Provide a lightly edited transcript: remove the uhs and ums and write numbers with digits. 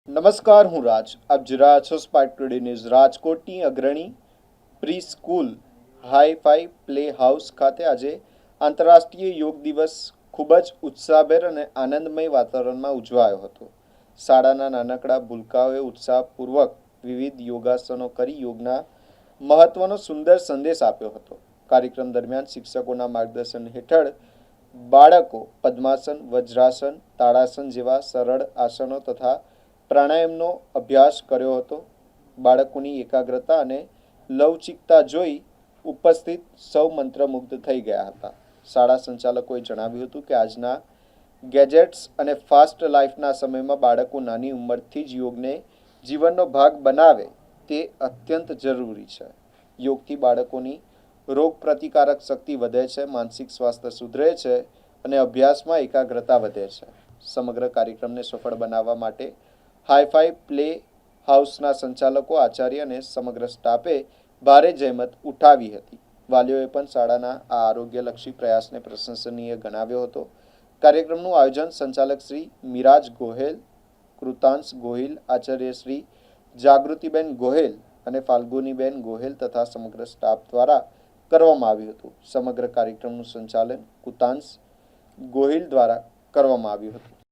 નમસ્કાર, હું રાજ. આપ જોઈ રહ્યા છો સ્પાર્ક ટુડે ન્યૂઝ. રાજકોટની અગ્રણી pre school hi fi play house ખાતે આજે આંતરરાષ્ટ્રીય યોગ દિવસ ખૂબ જ ઉત્સાહભેર અને આનંદમય વાતાવરણમાં ઉજવાયો હતો. શાળાના નાનકડા ભૂલકાઓએ ઉત્સાહપૂર્વક વિવિધ યોગાસનો કરી યોગના મહત્વનો સુંદર સંદેશ આપ્યો હતો. કાર્યક્રમ દરમિયાન શિક્ષકોના માર્ગદર્શન હેઠળ બાળકો પદ્માસન, વજ્રાસન, તાડાસન જેવા સરળ આસનો તથા પ્રાણાયામનો અભ્યાસ કર્યો હતો. બાળકોની એકાગ્રતા અને લવચિકતા જોઈ ઉપસ્થિત સૌ મંત્રમુગ્ધ થઈ ગયા હતા. શાળા સંચાલકોએ જણાવ્યું હતું કે આજના ગેજેટ્સ અને ફાસ્ટ લાઈફના સમયમાં બાળકો નાની ઉંમરથી જ યોગને જીવનનો ભાગ બનાવે તે અત્યંત જરૂરી છે. યોગથી બાળકોની રોગ પ્રતિકારક શક્તિ વધે છે, માનસિક સ્વાસ્થ્ય સુધરે છે અને અભ્યાસમાં એકાગ્રતા વધે છે. સમગ્ર કાર્યક્રમને સફળ બનાવવા માટે હાઈ-ફાઈ પ્લે હાઉસના સંચાલકો, આચાર્ય અને સમગ્ર સ્ટાફે ભારે જહેમત ઉઠાવી હતી. વાલીઓએ પણ શાળાના આ આરોગ્યલક્ષી પ્રયાસને પ્રશંસનીય ગણાવ્યો હતો. કાર્યક્રમનું આયોજન સંચાલક શ્રી મિરાજ ગોહેલ, કૃતાંશ ગોહિલ, આચાર્ય શ્રી જાગૃતિબેન ગોહેલ અને ફાલ્ગુનીબેન ગોહેલ તથા સમગ્ર સ્ટાફ દ્વારા કરવામાં આવ્યું હતું. સમગ્ર કાર્યક્રમનું સંચાલન કૃતાંશ ગોહિલ દ્વારા કરવામાં આવ્યું હતું.